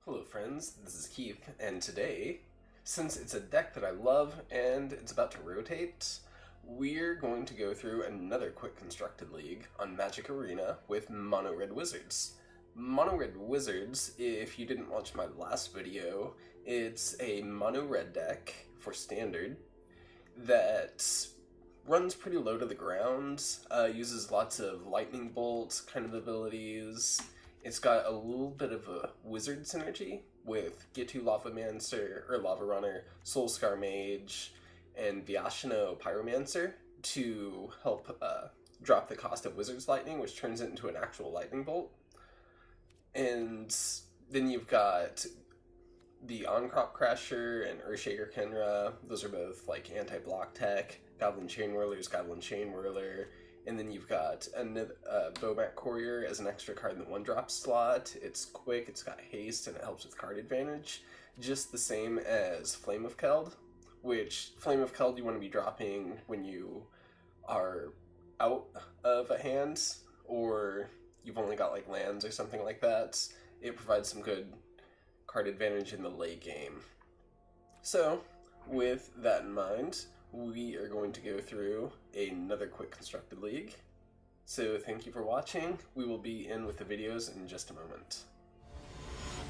Hello friends, this is Keith, and today, since it's a deck that I love and it's about to rotate, we're going to go through another quick constructed league on Magic Arena with Mono Red Wizards. Mono Red Wizards, if you didn't watch my last video, it's a mono red deck for standard that runs pretty low to the ground, uses lots of lightning bolt kind of abilities. It's got a little bit of a wizard synergy with Gitu Lavamancer or Lava Runner, Soulscar Mage, and Vyashino Pyromancer to help drop the cost of Wizard's Lightning, which turns it into an actual lightning bolt. And then you've got the On-Crop Crasher and Earthshaker Kenra. Those are both like anti-block tech. Goblin Chain Whirler's Goblin Chain Whirler. And then you've got a Bomat Courier as an extra card in the 1-drop slot. It's quick, it's got haste, and it helps with card advantage. Just the same as Flame of Keld, which Flame of Keld you want to be dropping when you are out of a hand, or you've only got like lands or something like that. It provides some good card advantage in the late game. So, with that in mind, we are going to go through another quick constructed league. So thank you for watching. We will be in with the videos in just a moment.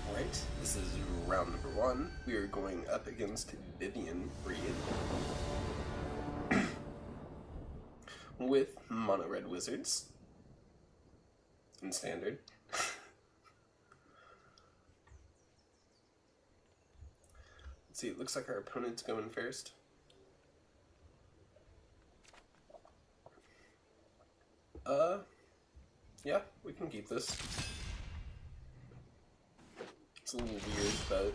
Alright, this is round number 1. We are going up against Vivian Breed with Mono Red Wizards in standard. Let's see, it looks like our opponent's going first. Yeah, we can keep this. It's a little weird, but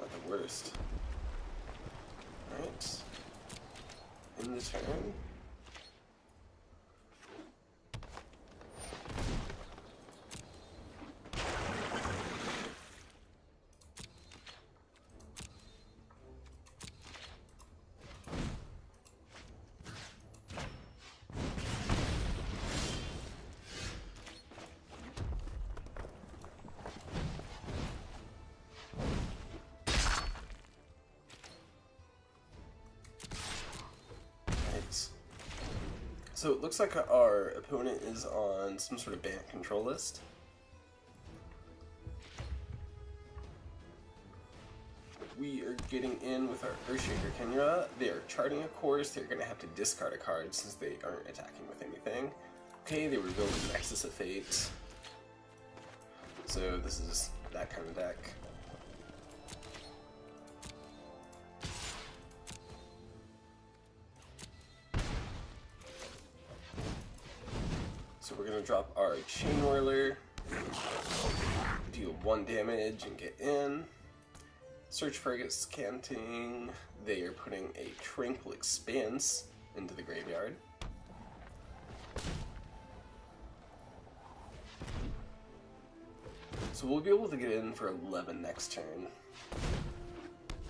not the worst. Alright. In the turn. So it looks like our opponent is on some sort of ban control list. We are getting in with our Earthshaker Kenra. They are charting a course. They're going to have to discard a card since they aren't attacking with anything. Okay, they revealed the Nexus of Fate. So this is that kind of deck. So we're going to drop our Chain Whirler, deal 1 damage and get in. Search for Scanting. They are putting a Tranquil Expanse into the graveyard. So we'll be able to get in for 11 next turn.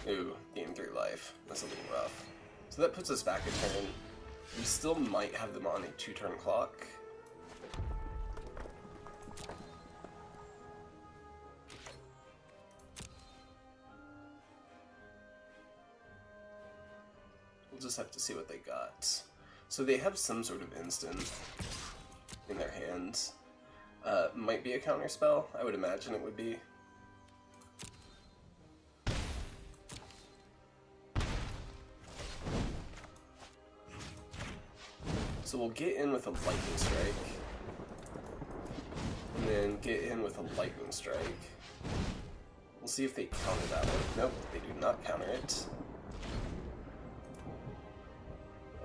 Ooh, game 3 life. That's a little rough. So that puts us back a turn. We still might have them on a 2-turn clock. We'll just have to see what they got. So they have some sort of instant in their hands. Might be a counter spell. I would imagine it would be. So we'll get in with a Lightning Strike. And then get in with a Lightning Strike. We'll see if they counter that one. Nope, they do not counter it.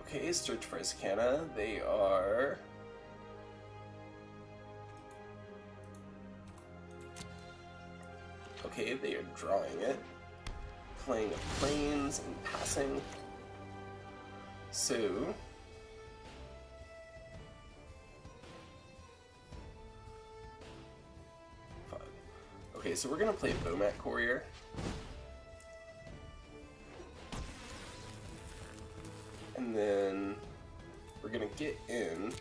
Okay, search for Iscana. They are... Okay, they are drawing it. Playing a Plains and passing. So... Okay, so we're gonna play Bomat Courier. And then we're gonna get in.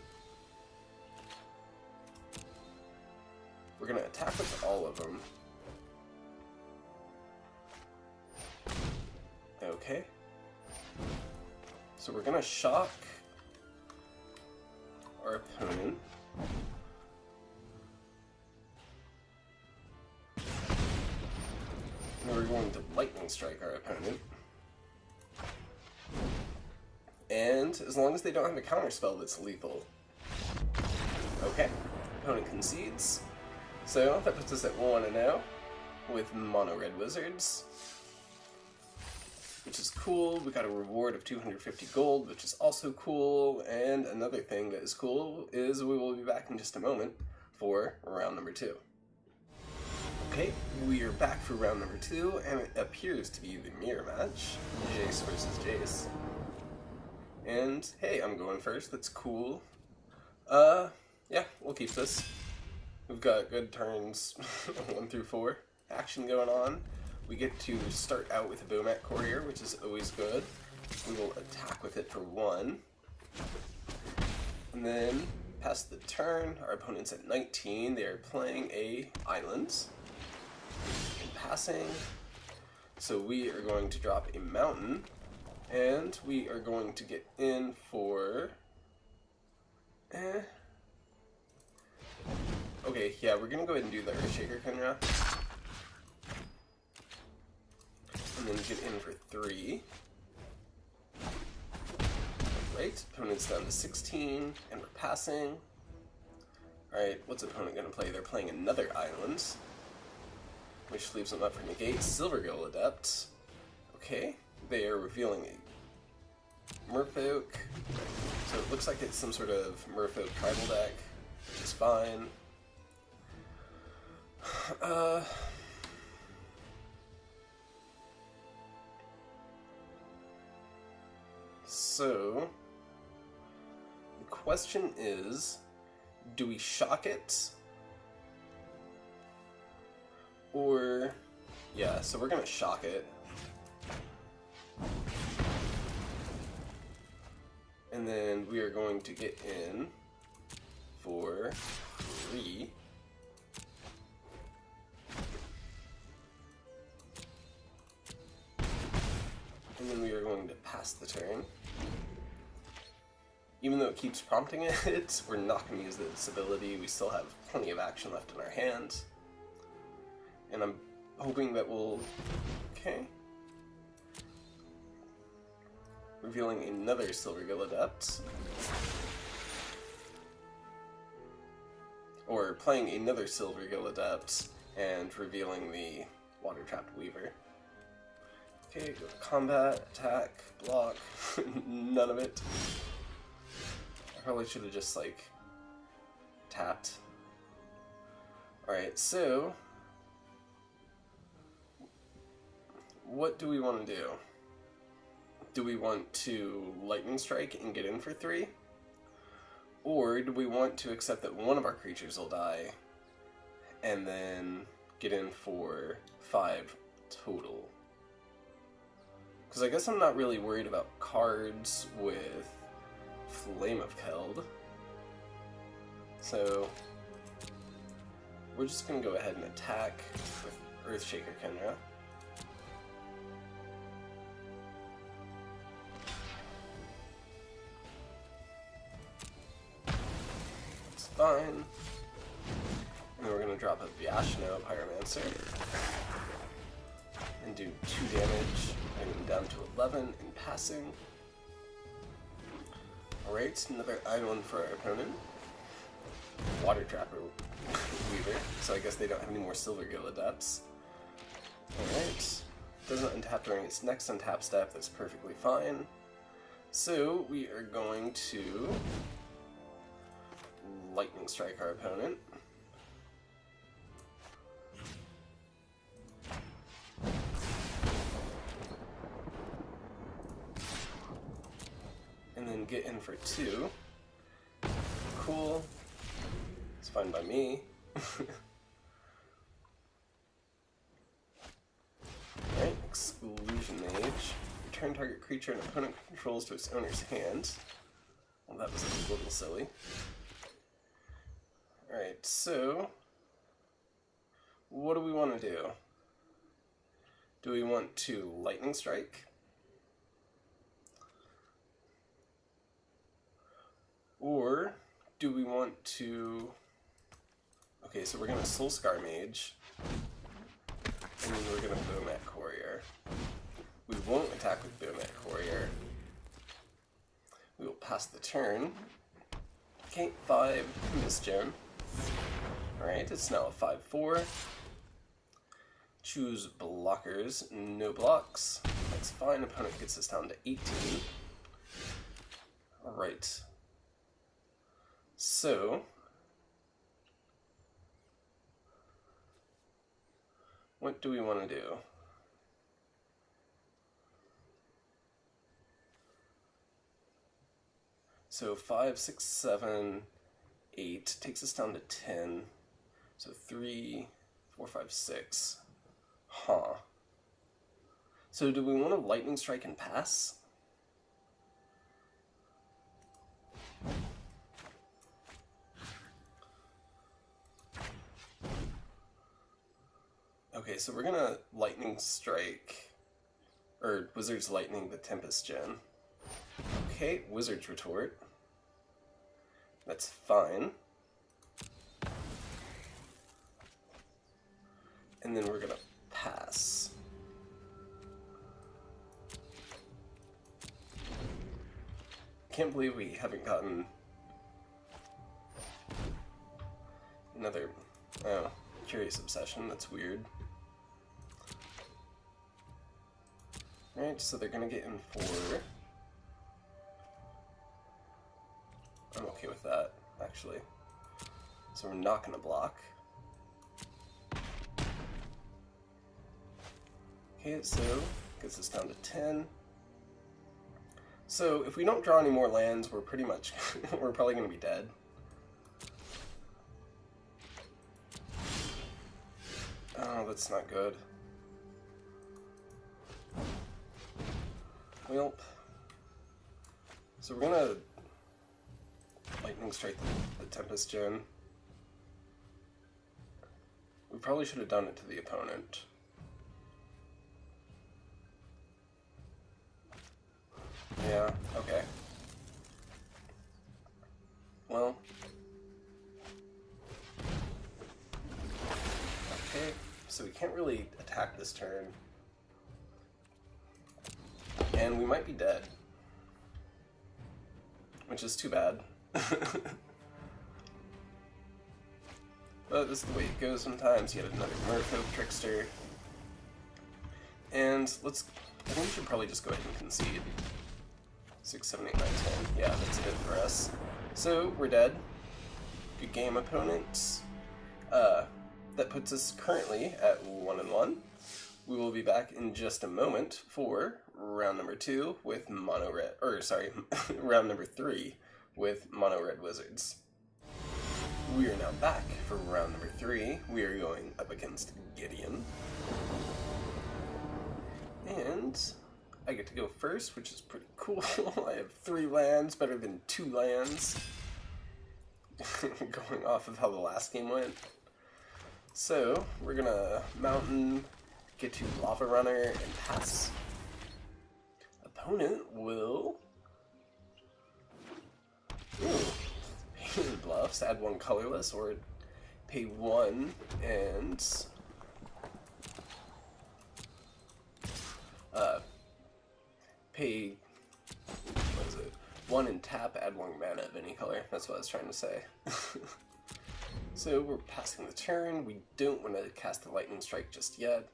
We're gonna attack with all of them. Okay. So we're gonna shock our opponent. And we're going to lightning strike our opponent. And as long as they don't have a counterspell that's lethal. Okay. Opponent concedes. So that puts us at 1-0 with Mono Red Wizards. Which is cool. We got a reward of 250 gold, which is also cool. And another thing that is cool is we will be back in just a moment for round number 2. Okay, we are back for round number 2, and it appears to be the mirror match. Jace versus Jace. And hey, I'm going first, that's cool. Yeah, we'll keep this. We've got good turns 1 through 4 action going on. We get to start out with a Bowmat Courier, which is always good. We will attack with it for 1. And then, past the turn, our opponent's at 19. They are playing a island. And passing. So we are going to drop a mountain. And we are going to get in for... Okay, yeah, we're going to go ahead and do the Earthshaker Kenra. And then get in for 3. Alright, opponent's down to 16, and we're passing. Alright, what's opponent going to play? They're playing another island, which leaves them up for negate. Silvergill Adept. Okay, they are revealing a Merfolk. So it looks like it's some sort of Merfolk tribal deck, which is fine. So, the question is, do we shock it? Or, yeah, so we're gonna shock it. And then we are going to get in for 3. And then we are going to pass the turn. Even though it keeps prompting it, we're not going to use this ability. We still have plenty of action left in our hands. And I'm hoping that we'll... Okay. Revealing another Silvergill Adept. Or playing another Silvergill Adept and revealing the Water-Trapped Weaver. Okay, go to combat, attack, block, none of it. I probably should have just, like, tapped. Alright, so... what do we want to do? Do we want to Lightning Strike and get in for 3? Or do we want to accept that one of our creatures will die and then get in for 5 total? Because I guess I'm not really worried about cards with Flame of Keld. So we're just going to go ahead and attack with Earthshaker Kenra. It's fine. And then we're going to drop a Vyashno Pyromancer and do 2 damage, bringing him down to 11 in passing. Alright, another island for our opponent. Water Trapper Weaver, so I guess they don't have any more Silvergill Adepts. Alright, doesn't untap during its next untap step, that's perfectly fine. So, we are going to Lightning Strike our opponent. And then get in for 2. Cool. It's fine by me. Alright, Exclusion Mage. Return target creature an opponent controls to its owner's hand. Well, that was a little silly. Alright, so... what do we want to do? Do we want to Lightning Strike? do we want to... Okay, so we're going to Soul Scar Mage, and then we're going to Bomat Courier. We won't attack with Bomat Courier. We will pass the turn. Okay, 5 Misgem. Alright, it's now a 5-4. Choose blockers, no blocks. That's fine, opponent gets us down to 18. Alright. So, what do we want to do? So 5, 6, 7, 8 takes us down to 10. So 3, 4, 5, 6. Huh. So do we want to Lightning Strike and pass? Okay, so we're gonna Lightning Strike, or Wizard's Lightning the Tempest Gen. Okay, Wizard's Retort. That's fine. And then we're gonna pass. Can't believe we haven't gotten another Curious Obsession. That's weird. Alright, so they're gonna get in 4. I'm okay with that, actually. So we're not gonna block. Okay, so gets us down to 10. So if we don't draw any more lands, we're pretty much we're probably gonna be dead. Oh, that's not good. Well, so we're gonna Lightning Strike the Tempest Gen. We probably should have done it to the opponent. Yeah, okay. Well. Okay, so we can't really attack this turn. And we might be dead. Which is too bad. But this is the way it goes sometimes. You get another Merfolk Trickster. And I think we should probably just go ahead and concede. 6, 7, 8, 9, 10. Yeah, that's it for us. So, we're dead. Good game, opponents. That puts us currently at 1-1. We will be back in just a moment for round number 2 with mono red, or sorry, round number 3 with mono red wizards. We are now back for round number 3. We are going up against Gideon. And I get to go first, which is pretty cool. I have 3 lands, better than 2 lands. Going off of how the last game went. So, we're gonna Mountain, get to Lava Runner, and pass. Opponent will... pay bluffs, add 1 colorless, or pay 1 and... pay... what is it? 1 and tap, add 1 mana of any color. That's what I was trying to say. So we're passing the turn. We don't want to cast the Lightning Strike just yet.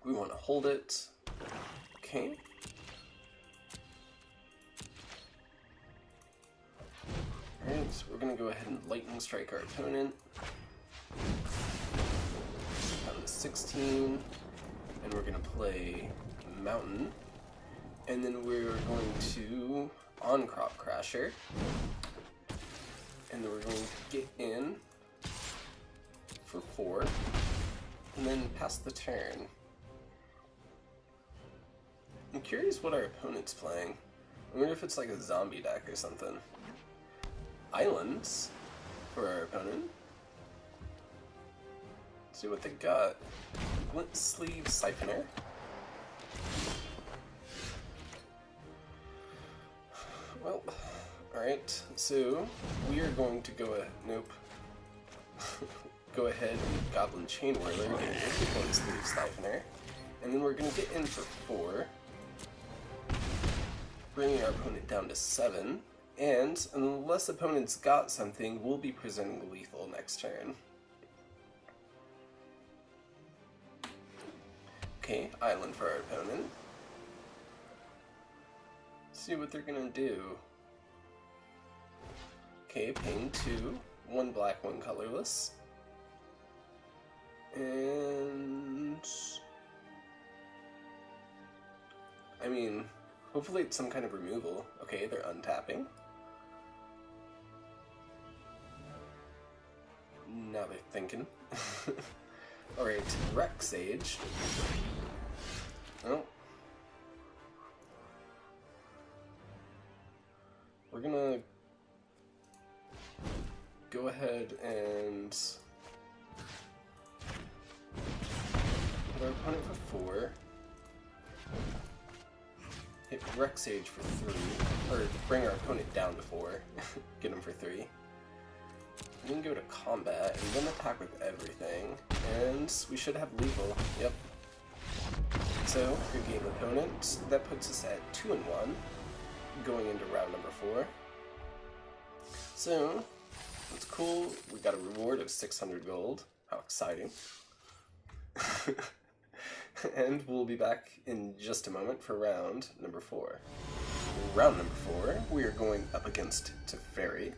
We want to hold it. Okay. Alright, so we're going to go ahead and Lightning Strike our opponent. Down to 16. And we're going to play Mountain. And then we're going to On-Crop Crasher. And then we're going to get in for 4, and then pass the turn. I'm curious what our opponent's playing. I wonder if it's like a zombie deck or something. Islands for our opponent. Let's see what they got. Glint Sleeve Siphoner. Well, Alright, so we are going to go nope. Go ahead and Goblin Chain Whirler, get rid of the opponent's Leaf Siphoner, and then we're going to get in for 4, bringing our opponent down to 7, and unless opponent's got something, we'll be presenting lethal next turn. Okay, island for our opponent. See what they're gonna do. Okay, ping 2, 1 black, 1 colorless. And I mean, hopefully it's some kind of removal. Okay, they're untapping. Now they're thinking. Alright, Wreck Sage. Oh. We're gonna go ahead and put our opponent for 4. Hit Wreck Sage for 3. Or bring our opponent down to 4. Get him for 3. And then go to combat, and then attack with everything. And we should have lethal. Yep. So, good game, opponent. That puts us at 2-1, going into round number 4. So, that's cool. We got a reward of 600 gold. How exciting. And we'll be back in just a moment for round number 4. Round number 4, we are going up against Teferi.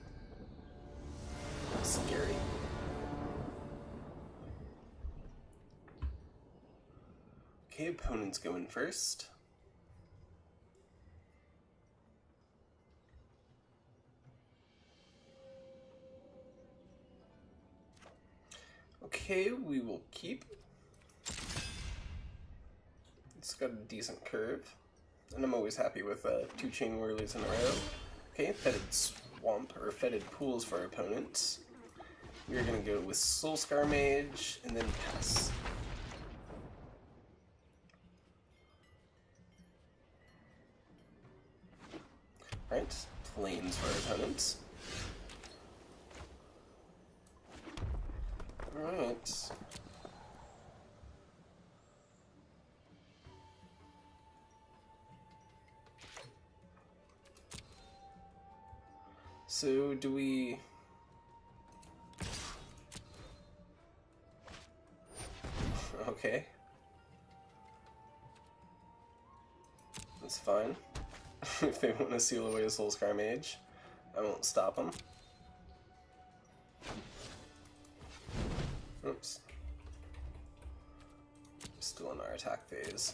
Scary. Okay, opponent's going first. Okay, we will keep. It's got a decent curve, and I'm always happy with 2 chain whirlers in a row. Okay, fetid swamp, or fetid pools for our opponents. We're gonna go with Soulscar Mage, and then pass. Alright, planes for our opponents. Alright. So, do we... Okay. That's fine. If they want to seal away a Soulscar Mage, I won't stop them. Oops. Still in our attack phase.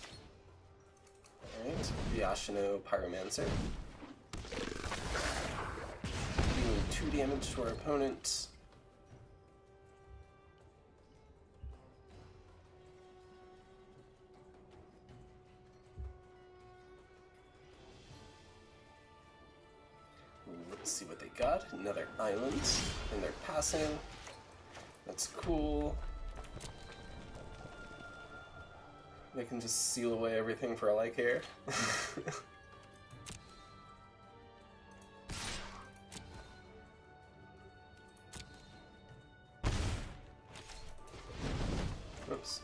Alright, Vyashino Pyromancer. Doing 2 damage to our opponent. Let's see what they got. Another island, and they're passing. That's cool. They can just seal away everything for all I care. Oops.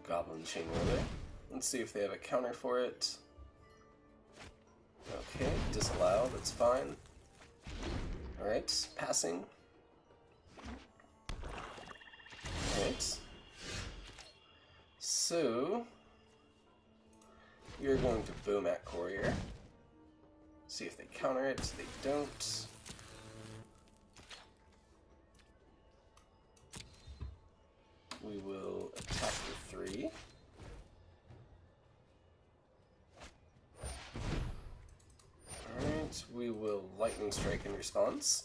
Goblin Chain Whirler. Let's see if they have a counter for it. Okay, disallow, that's fine. Alright, passing. Alright. So, you're going to Bomat Courier. See if they counter it. They don't. We will attack for 3. Alright, we will Lightning Strike in response.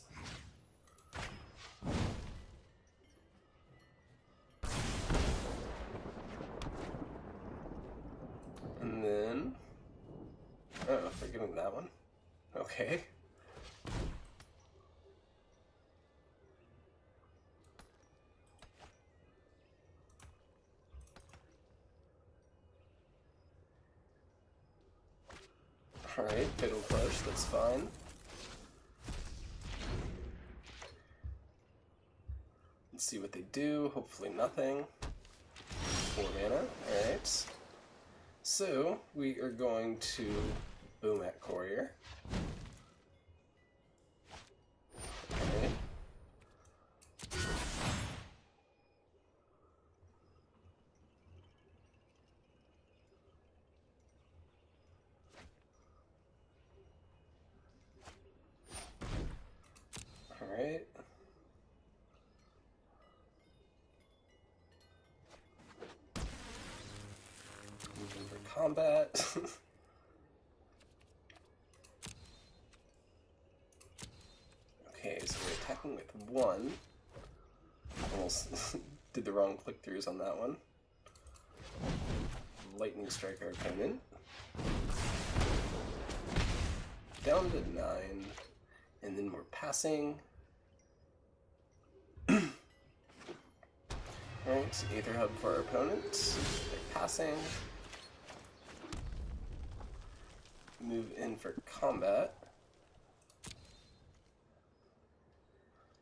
And then... oh, they're giving that one. Okay. Alright, Fatal Push, that's fine. Let's see what they do. Hopefully nothing. 4 mana. Alright. So, we are going to boom at Courier. Okay. Alright. Moving for combat. Okay, so we're attacking with 1. Almost did the wrong click-throughs on that one. Lightning strike our opponent. Down to 9. And then we're passing. Alright, Aether Hub for our opponent. They're passing. Move in for combat.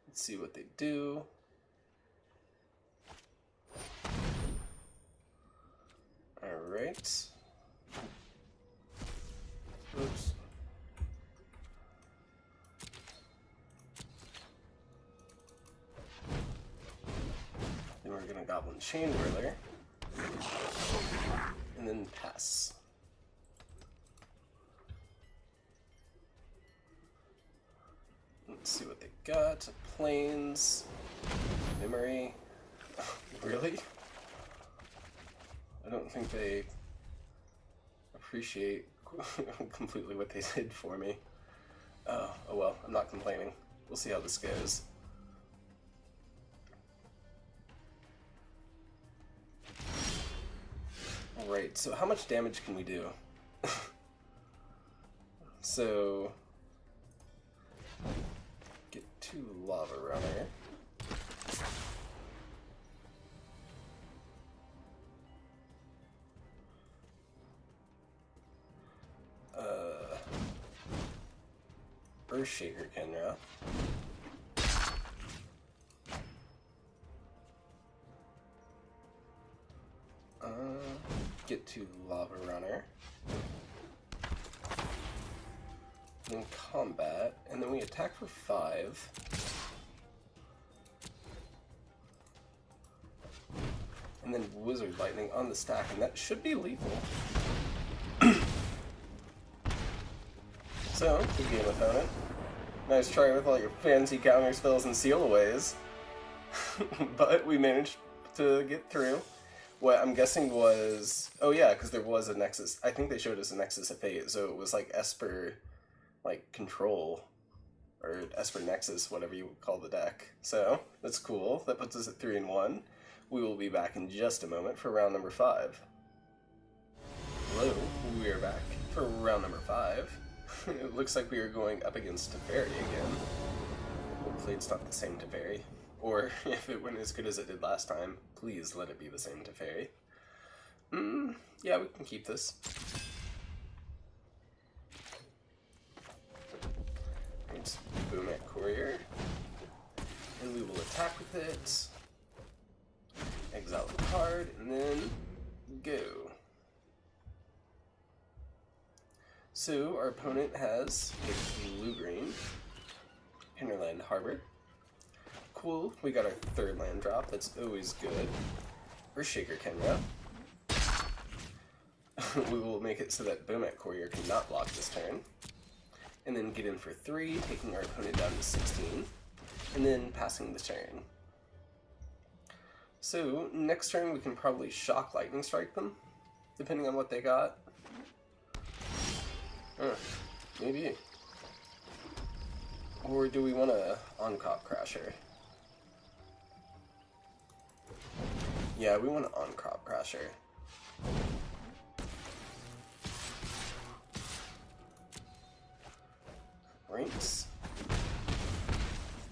Let's see what they do. Alright. Oops. Then we're gonna Goblin Chain Whirler. And then pass. Let's see what they got. Plains. Memory. Really? I don't think they appreciate completely what they did for me. Oh well, I'm not complaining. We'll see how this goes. Alright, so how much damage can we do? So, get 2 Lava Runner. Earthshaker Kenra. Get to Lava Runner. Then combat, and then we attack for 5. And then Wizard Lightning on the stack, and that should be lethal. So, good game, opponent. Nice try with all your fancy counter spells and seal-aways. But we managed to get through. What I'm guessing was... Oh yeah, because there was a Nexus. I think they showed us a Nexus of Fate, so it was like Esper, like, Control. Or Esper Nexus, whatever you would call the deck. So, that's cool. That puts us at 3-1. We will be back in just a moment for round number 5. Hello, we are back for round number 5. It looks like we are going up against Teferi again. Hopefully it's not the same Teferi. Or if it went as good as it did last time, please let it be the same Teferi. Yeah, we can keep this. Let's boom at Courier. And we will attack with it. Exile the card, and then go. So, our opponent has a blue-green Hinterland Harbor. Cool, we got our 3rd land drop, that's always good. Earthshaker Kenra. We will make it so that Boom at Courier cannot block this turn. And then get in for 3, taking our opponent down to 16. And then passing the turn. So, next turn we can probably Shock Lightning Strike them, depending on what they got. Maybe. Or do we want to on-cop Crasher? Yeah, we want to on-crop Crasher. Rinks.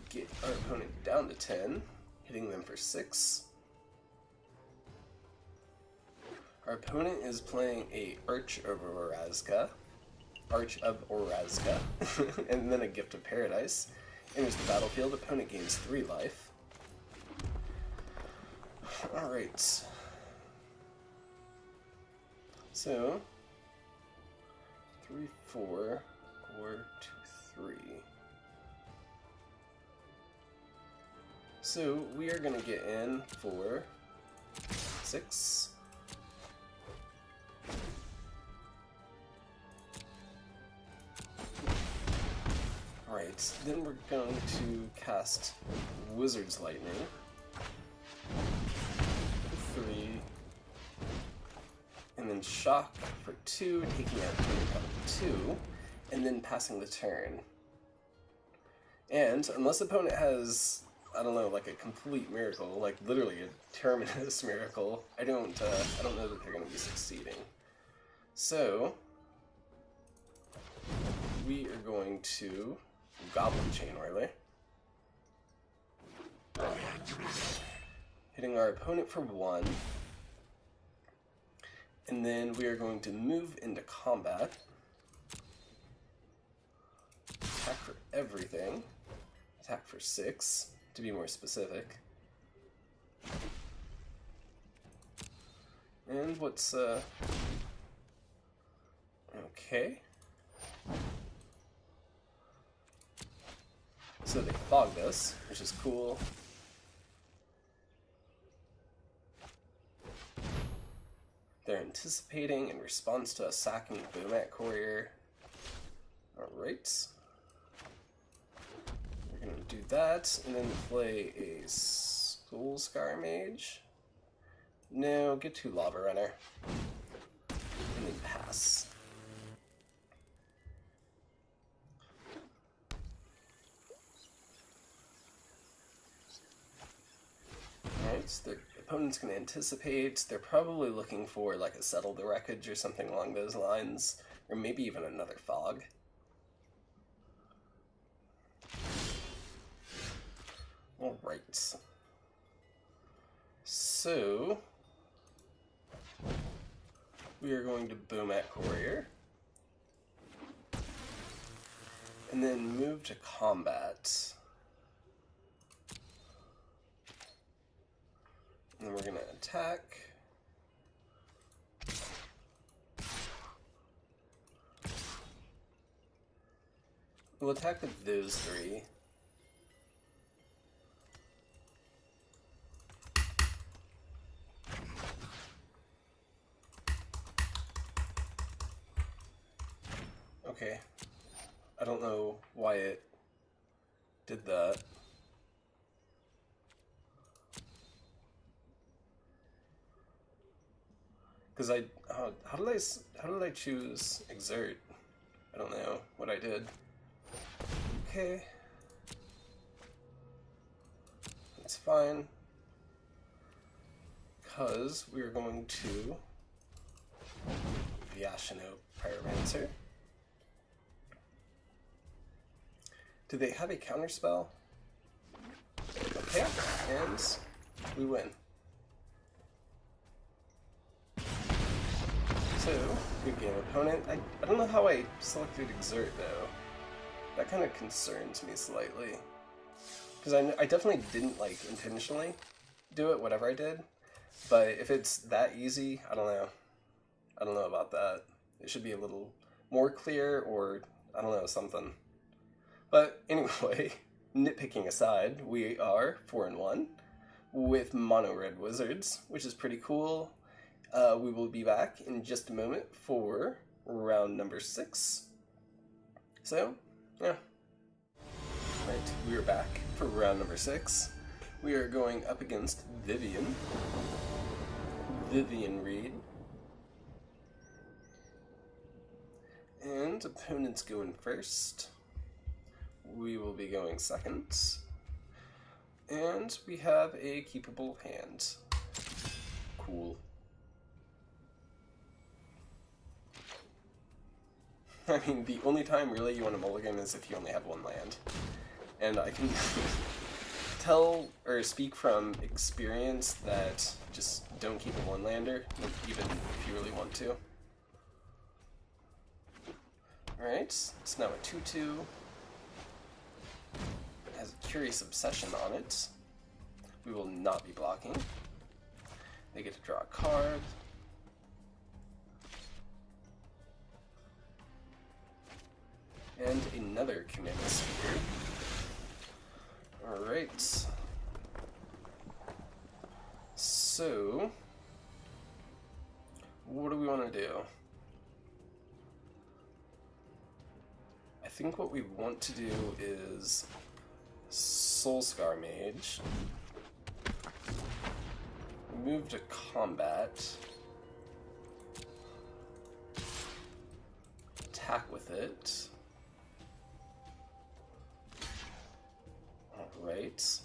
Get our opponent down to 10, hitting them for 6. Our opponent is playing a Arch of Orazca, and then a Gift of Paradise. Enters the battlefield, opponent gains 3 life. Alright. So, 3, 4, or 2, 3. So, we are going to get in for 6. Alright, then we're going to cast Wizard's Lightning. 3. And then Shock for 2, taking out 2, and then passing the turn. And unless the opponent has, I don't know, like a complete miracle, like literally a terminus miracle, I don't know that they're going to be succeeding. So we are going to Goblin Chain Whirler, hitting our opponent for 1, and then we are going to move into combat, attack for everything, attack for 6 to be more specific, and what's okay. So they fogged us, which is cool. They're anticipating in response to us sacking the Bomat Courier. Alright. We're going to do that, and then play a Soulscar Mage. No, get 2 Lava Runner. And then pass. The opponent's going to anticipate. They're probably looking for like a Settle the Wreckage or something along those lines, or maybe even another Fog. Alright. So we are going to Bomat Courier, and then move to combat. And then we're going to attack. We'll attack with those 3. Okay. I don't know why it did that. Because how did I choose Exert? I don't know what I did. Okay. That's fine. Because we are going to Yashino Pyromancer. Do they have a counterspell? Okay, and we win. So, good game, opponent. I don't know how I selected Exert, though. That kind of concerns me slightly. Because I definitely didn't, like, intentionally do it, whatever I did. But if it's that easy, I don't know. I don't know about that. It should be a little more clear, or, I don't know, something. But anyway, nitpicking aside, we are 4-1 with Mono Red Wizards, which is pretty cool. We will be back in just a moment for round number 6. So, yeah. Right, we are back for round number 6. We are going up against Vivian Reed. And opponent's going first. We will be going second. And we have a keepable hand. Cool. I mean, the only time really you want to mulligan is if you only have 1 land. And I can tell or speak from experience that just don't keep a 1-lander, even if you really want to. Alright, it's now a 2-2. It has a Curious Obsession on it. We will not be blocking. They get to draw a card. And another command speaker. Alright. So, what do we want to do? I think what we want to do is Soulscar Mage. Move to combat. Attack with it. Alright.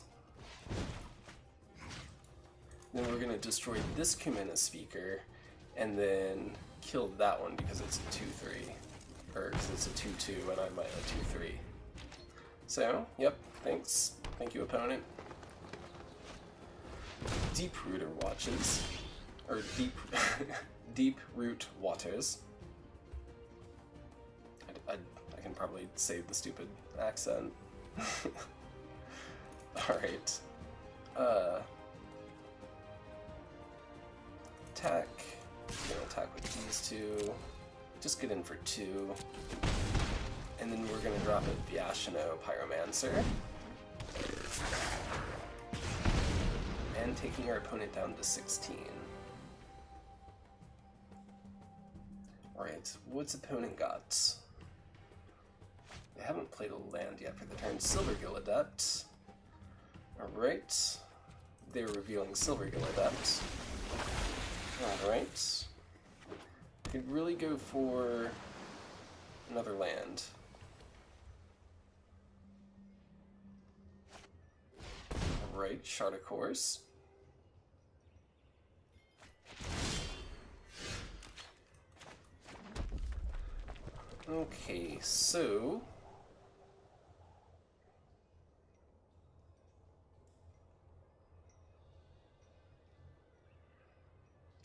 Then we're going to destroy this Kumena speaker and then kill that one because it's a 2-3. Or because it's a 2-2 and I'm a 2-3. So, yep, thanks. Thank you, opponent. Deep Rooter Watches. Or Deep Root Waters. I can probably save the stupid accent. Alright. Attack. Gonna attack with these two. Just get in for 2. And then we're gonna drop a Vyashino Pyromancer. And taking our opponent down to 16. Alright, what's opponent got? They haven't played a land yet for the turn. Silvergill Adept. Alright. They're revealing Silvergill Adept. Alright. Could really go for another land. Alright, Shard of Course. Okay, so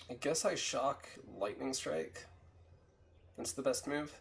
I guess I shock Lightning Strike. That's the best move.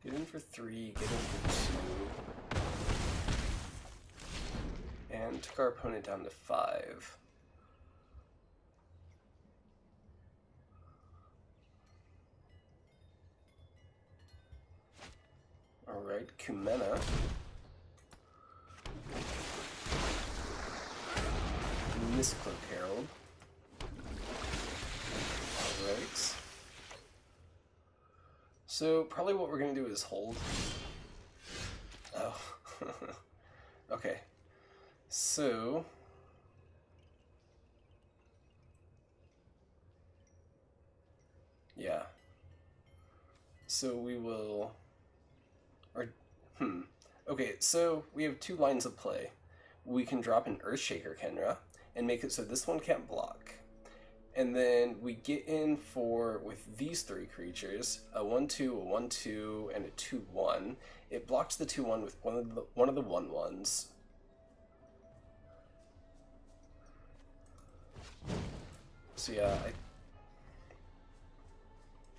Get in for 3, get in for 2. And took our opponent down to 5. Alright, Kumena. Mistcloak Herald. Alright. So, probably what we're going to do is hold. Oh. Okay. So... yeah. So we will... Okay, so we have 2 lines of play. We can drop an Earthshaker Kenra and make it so this one can't block. And then we get in for, with these 3 creatures, a 1-2, a 1-2, and a 2-1. It blocks the 2-1 with one of the 1-1s. So yeah, I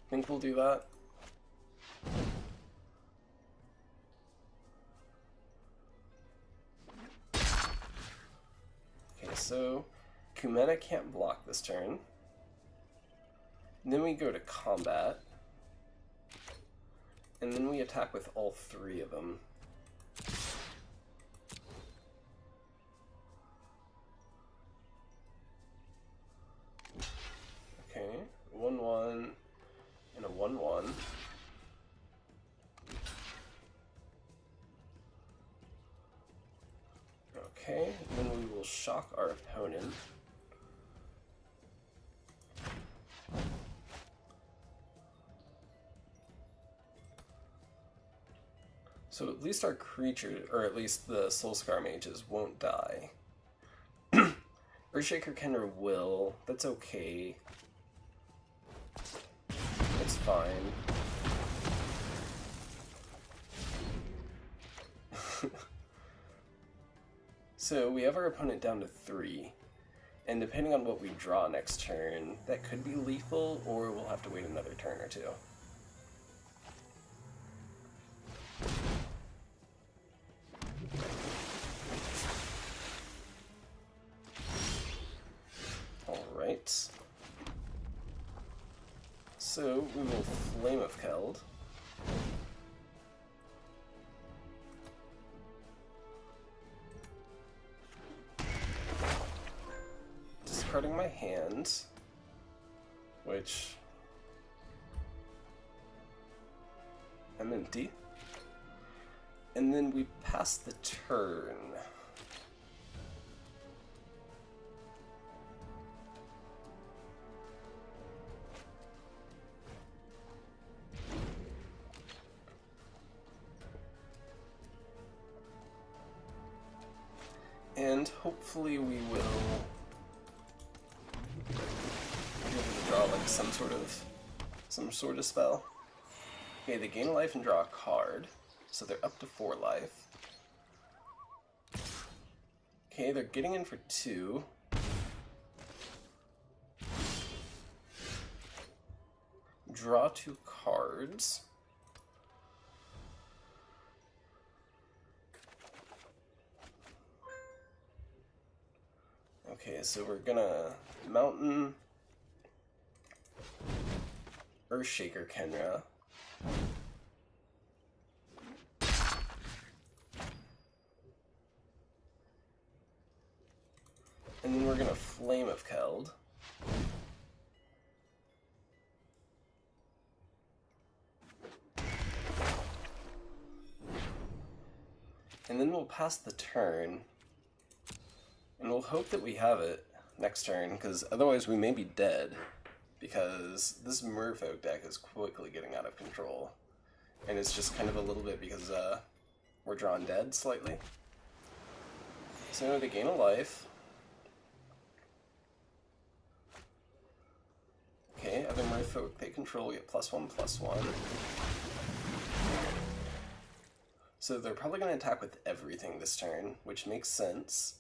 think we'll do that. Okay, so Kumena can't block this turn. And then we go to combat. And then we attack with all 3 of them. Okay, 1-1 and a 1-1. Okay, then we will shock our opponent. So at least our creature, or at least the Soulscar Mages, won't die. Earthshaker Kenra will. That's okay. fine. So we have our opponent down to 3, and depending on what we draw next turn, that could be lethal, or we'll have to wait another turn or two. Alright. So we will Flame of Keld. Discarding my hand, which I'm empty. And then we pass the turn. And hopefully we will be able to draw like some sort of spell. Okay, they gain a life and draw a card, so they're up to 4 life. Okay, they're getting in for 2. Draw 2 cards. Okay, so we're gonna Mountain Earthshaker Kenra. And then we're gonna Flame of Keld. And then we'll pass the turn. And we'll hope that we have it next turn, because otherwise we may be dead. Because this Merfolk deck is quickly getting out of control. And it's just kind of a little bit because we're drawn dead slightly. So they gain a life. Okay, other Merfolk they control get +1/+1. So they're probably going to attack with everything this turn, which makes sense.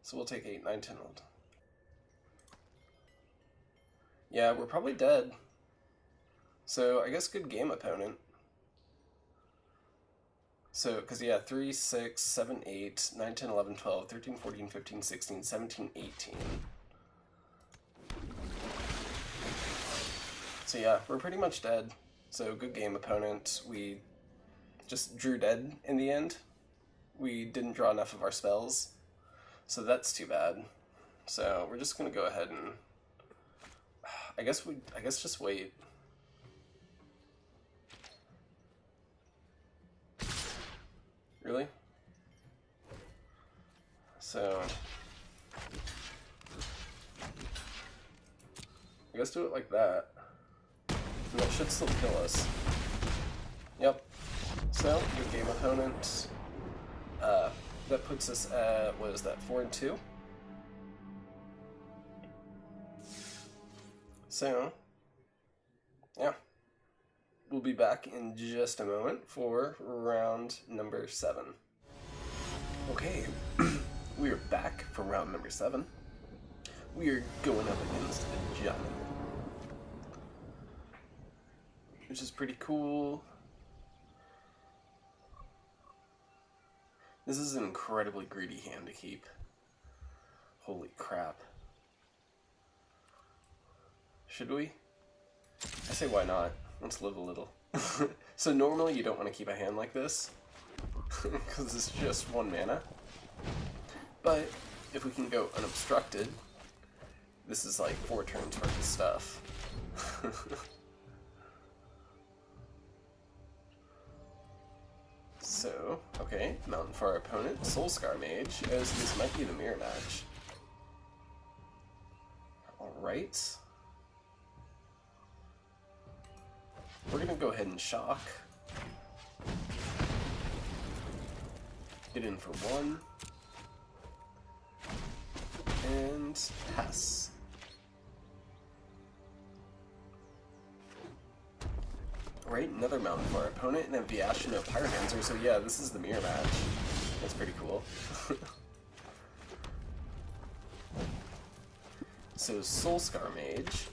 So we'll take 8, 9, 10, 11. Yeah, we're probably dead. So I guess good game, opponent. So, because yeah, 3, 6, 7, 8, 9, 10, 11, 12, 13, 14, 15, 16, 17, 18. So yeah, we're pretty much dead. So good game, opponent. We just drew dead in the end. We didn't draw enough of our spells. So that's too bad. So we're just gonna go ahead and I guess just wait. Really? So I guess do it like that. And that should still kill us. Yep. So good game, opponent. That puts us at, what is that, 4-2? So, yeah. We'll be back in just a moment for round number 7. Okay, we are back for round number 7. We are going up against a giant, which is pretty cool. This is an incredibly greedy hand to keep. Holy crap. Should we? I say why not? Let's live a little. So normally you don't want to keep a hand like this, because it's just 1 mana. But if we can go unobstructed, this is like 4 turns worth of stuff. So, okay, Mountain for our opponent, Soulscar Mage, as this might be the mirror match. Alright. We're gonna go ahead and shock. Get in for 1. And pass. Right, another mountain for our opponent, and then Vyashino Pyromancer, so yeah, this is the mirror match. That's pretty cool. So Soulscar Mage.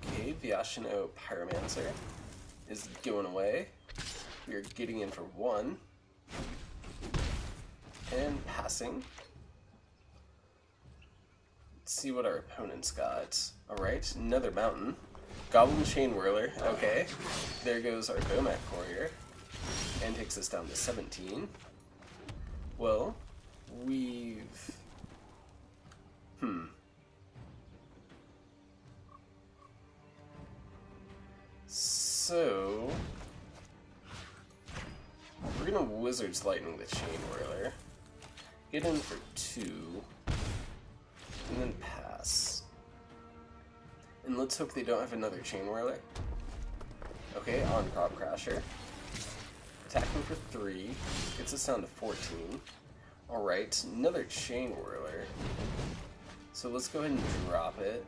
Okay, Vyashino Pyromancer is going away. We are getting in for 1. And passing. Let's see what our opponent's got. Alright, another mountain. Goblin Chain Whirler, okay. There goes our Bomat Courier. And takes us down to 17. Well, we've... So... we're gonna Wizard's Lightning the Chain Whirler. Get in for 2. And then pass. And let's hope they don't have another Chain Whirler. Okay, on Crop Crasher. Attacking for 3. Gets us down to 14. Alright, another Chain Whirler. So let's go ahead and drop it.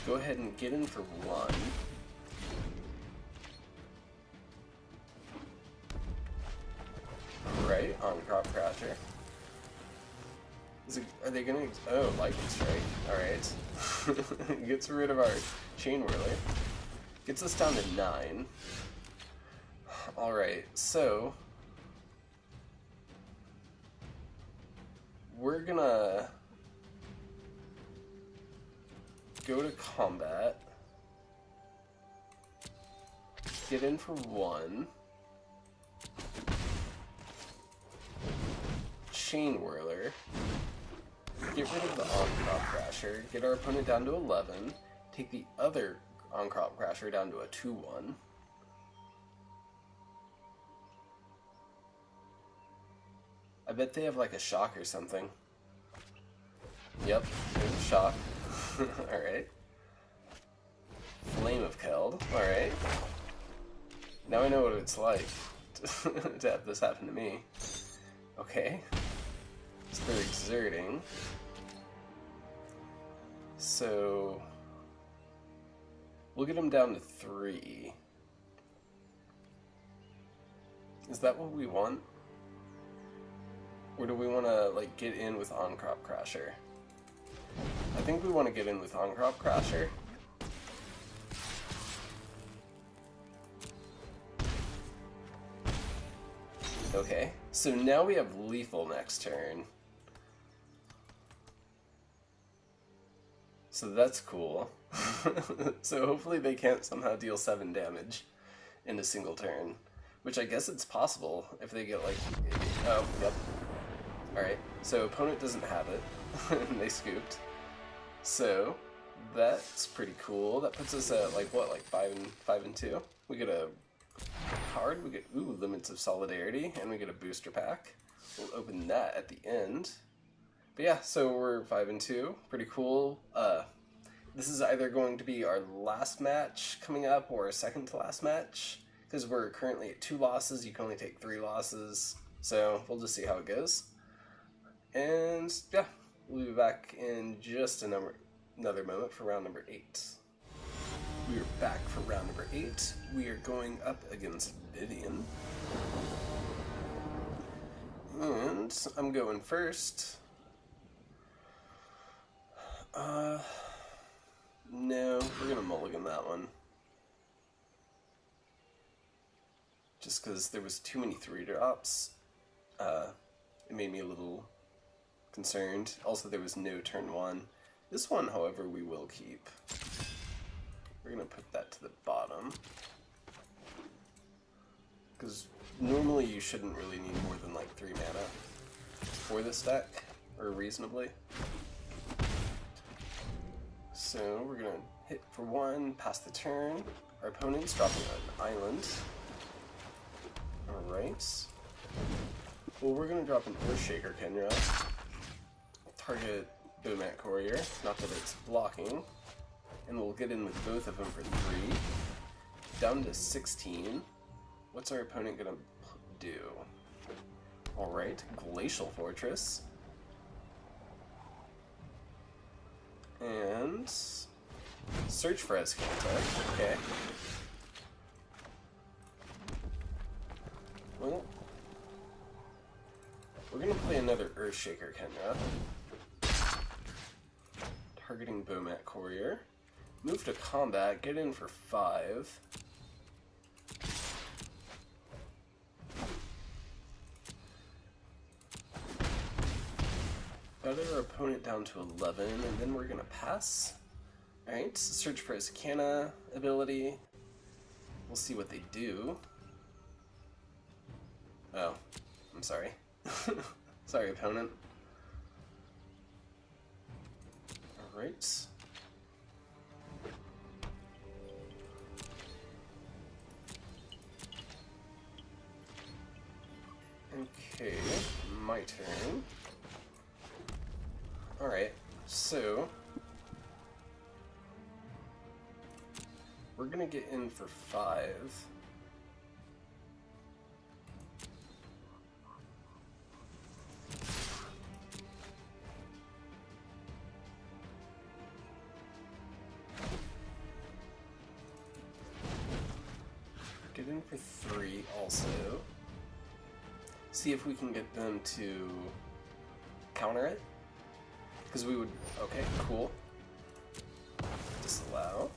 Go ahead and get in for 1. Right, on Crop Crasher. Are they gonna... oh, Lightning Strike. Alright. Gets rid of our Chain Whirler. Gets us down to 9. Alright, so... we're gonna... go to combat. Get in for 1. Chain Whirler. Get rid of the On-Crop Crasher. Get our opponent down to 11. Take the other On-Crop Crasher down to a 2-1. I bet they have like a shock or something. Yep, there's a shock. Alright. Flame of Keld. Alright. Now I know what it's like to have this happen to me. Okay. So they're exerting. So... we'll get them down to 3. Is that what we want? Or do we want to, like, get in with On-Crop Crasher? I think we want to get in with On-Crop Crasher. Okay, so now we have lethal next turn. So that's cool. So hopefully they can't somehow deal 7 damage in a single turn. Which I guess it's possible if they get like... oh, yep. Alright, so opponent doesn't have it. And they scooped. So that's pretty cool. That puts us at like what, like 5 and 2? We get a card, we get Limits of Solidarity, and we get a booster pack. We'll open that at the end. But yeah, so we're 5 and 2. Pretty cool. This is either going to be our last match coming up or a second to last match. Because we're currently at 2 losses, you can only take 3 losses. So we'll just see how it goes. And yeah, we'll be back in just another moment for round number 8. We are back for round number 8. We are going up against Vivian. And I'm going first. No, we're gonna mulligan that one. Just because there was too many 3-drops. It made me a little concerned. Also, there was no turn 1. This one, however, we will keep. We're gonna put that to the bottom. Because normally you shouldn't really need more than like 3 mana for this deck, or reasonably. So we're gonna hit for 1, pass the turn. Our opponent's dropping an island. Alright. Well, we're gonna drop an Earthshaker Kenra. Target Bomat Courier, not that it's blocking. And we'll get in with both of them for 3. Down to 16. What's our opponent gonna do? Alright, Glacial Fortress. And search for Escanta. Okay. Well, we're gonna play another Earthshaker Kenra. Targeting Bomat Courier. Move to combat, get in for 5. Got our opponent down to 11, and then we're gonna pass. Alright, search for his Canna ability. We'll see what they do. Oh, I'm sorry. Sorry, opponent. Alright. Okay, my turn. Alright, so we're gonna get in for 5. Get in for 3 also. See if we can get them to counter it. Because we would... Okay, cool. Disallow.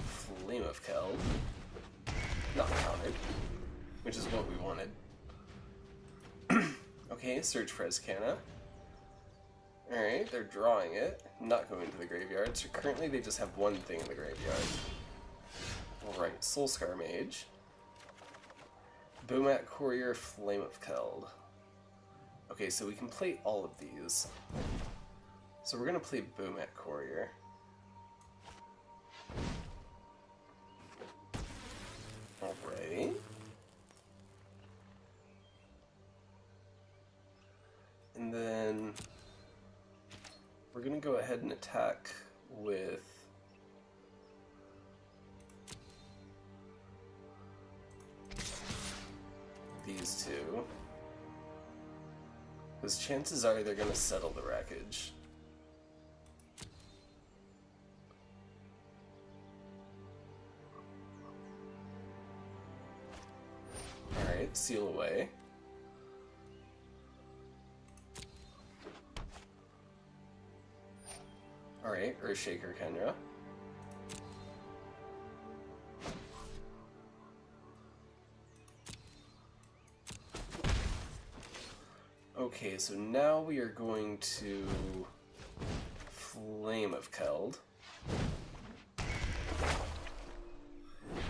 Flame of Keld. Not countered. Which is what we wanted. Okay, search for Escana. Alright, they're drawing it. Not going to the graveyard. So currently they just have one thing in the graveyard. Alright, Soulscar Mage. Bomat Courier, Flame of Keld. Okay, so we can play all of these. So we're gonna play Bomat Courier. Alright. And then we're gonna go ahead and attack with these two, because chances are they're going to settle the wreckage. Alright, seal away. Alright, Earthshaker Kenra. Okay, so now we are going to Flame of Keld.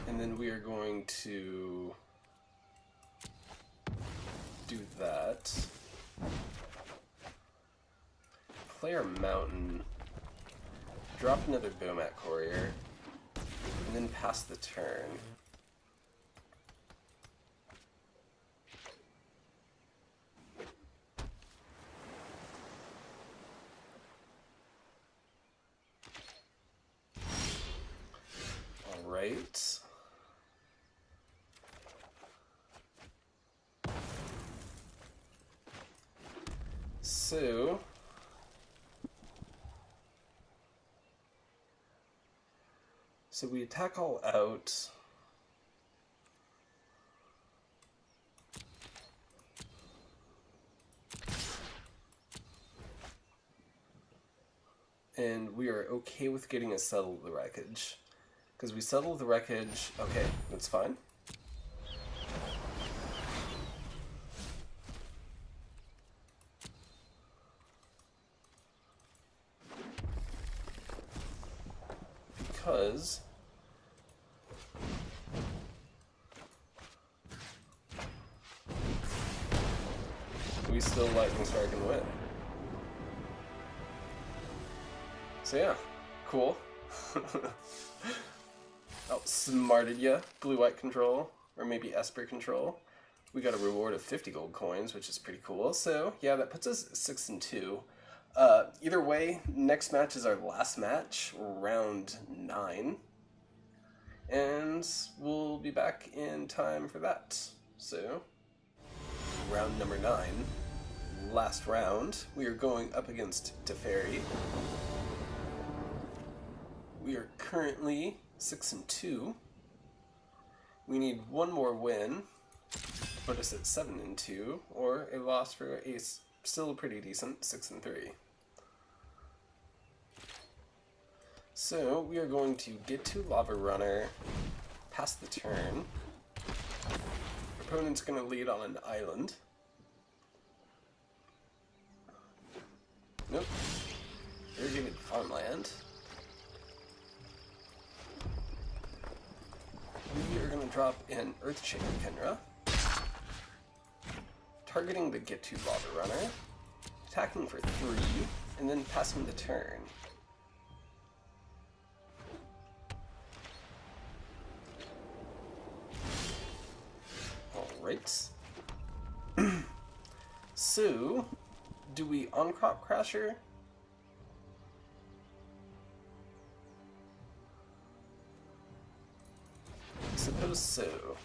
And then we are going to do that. Play our Mountain. Drop another Bomat Courier. And then pass the turn. Right. So we attack all out. And we are okay with getting a Settle the Wreckage. Because we settle the wreckage. Okay, that's fine. Because we still Lightning Strike and win. So yeah, cool. Outsmarted ya, blue-white control, or maybe Esper control. We got a reward of 50 gold coins, which is pretty cool. So yeah, that puts us 6-2. Either way, next match is our last match, round 9. And we'll be back in time for that. So round number 9. Last round, we are going up against Teferi. We are currently 6-2. We need one more win to put us at 7-2, or a loss for a still pretty decent 6-3. So we are going to get to Lava Runner, pass the turn. Opponent's going to lead on an island. Nope. Irrigated farmland. We are going to drop in Earthshaker Kenra, targeting the Get to Lava Runner, attacking for 3, and then passing the turn. Alright. So, do we on-crop Crasher? I suppose so.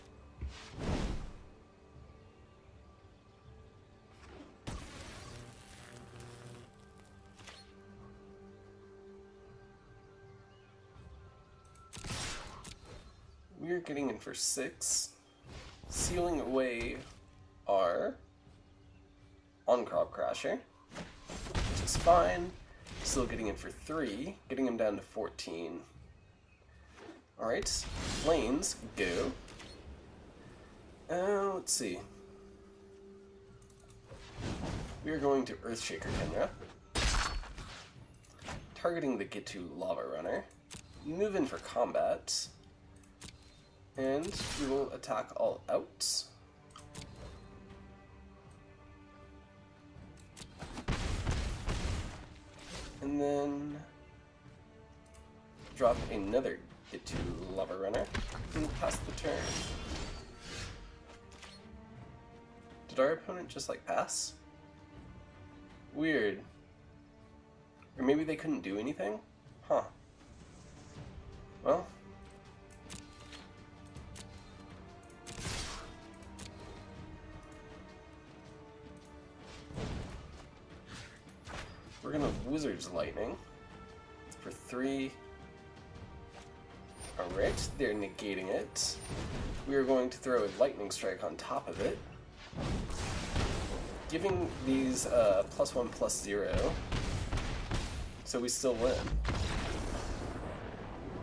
We're getting in for 6, sealing away our on-crop Crasher, which is fine. Still getting in for 3, getting him down to 14. Alright, lanes, go. Let's see. We are going to Earthshaker Kenra, targeting the Get to Lava Runner, move in for combat, and we will attack all out. And then drop another Get to Lava Runner and pass the turn. Did our opponent just like pass? Weird. Or maybe they couldn't do anything? Huh. Well. We're gonna Wizard's Lightning for 3. Alright, they're negating it. We are going to throw a Lightning Strike on top of it, giving these +1/+0, so we still win.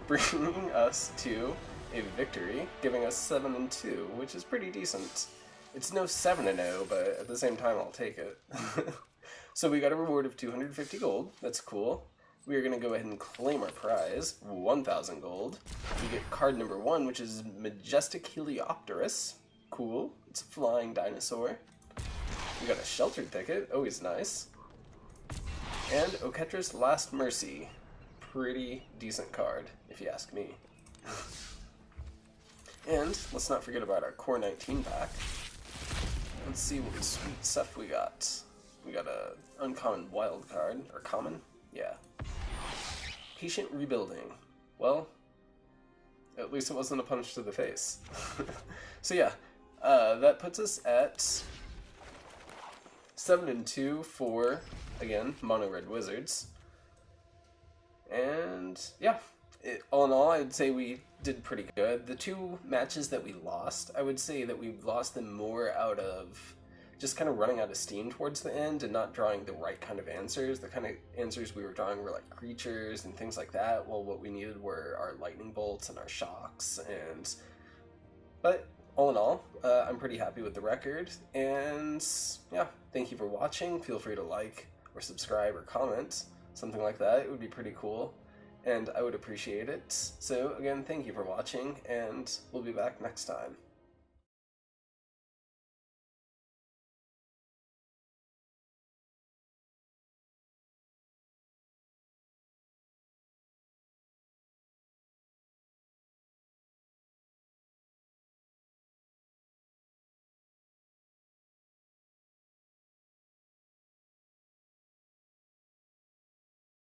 Bringing us to a victory, giving us 7-2, which is pretty decent. It's no 7-0, but at the same time I'll take it. So we got a reward of 250 gold, that's cool. We are going to go ahead and claim our prize, 1,000 gold. We get card number 1, which is Majestic Heliopterus. Cool. It's a flying dinosaur. We got a sheltered ticket, always nice. And Oketra's Last Mercy. Pretty decent card, if you ask me. And let's not forget about our Core 19 pack. Let's see what sweet stuff we got. We got a uncommon wild card, or common? Yeah. Patient Rebuilding. Well, at least it wasn't a punch to the face. So yeah, that puts us at 7-2 for, again, Mono Red Wizards. And yeah, all in all, I'd say we did pretty good. The 2 matches that we lost, I would say that we lost them more out of just kind of running out of steam towards the end and not drawing the right kind of answers. The kind of answers we were drawing were like creatures and things like that, while what we needed were our lightning bolts and our shocks. But all in all, I'm pretty happy with the record, and yeah, thank you for watching. Feel free to like or subscribe or comment, something like that. It would be pretty cool, and I would appreciate it. So again, thank you for watching, and we'll be back next time.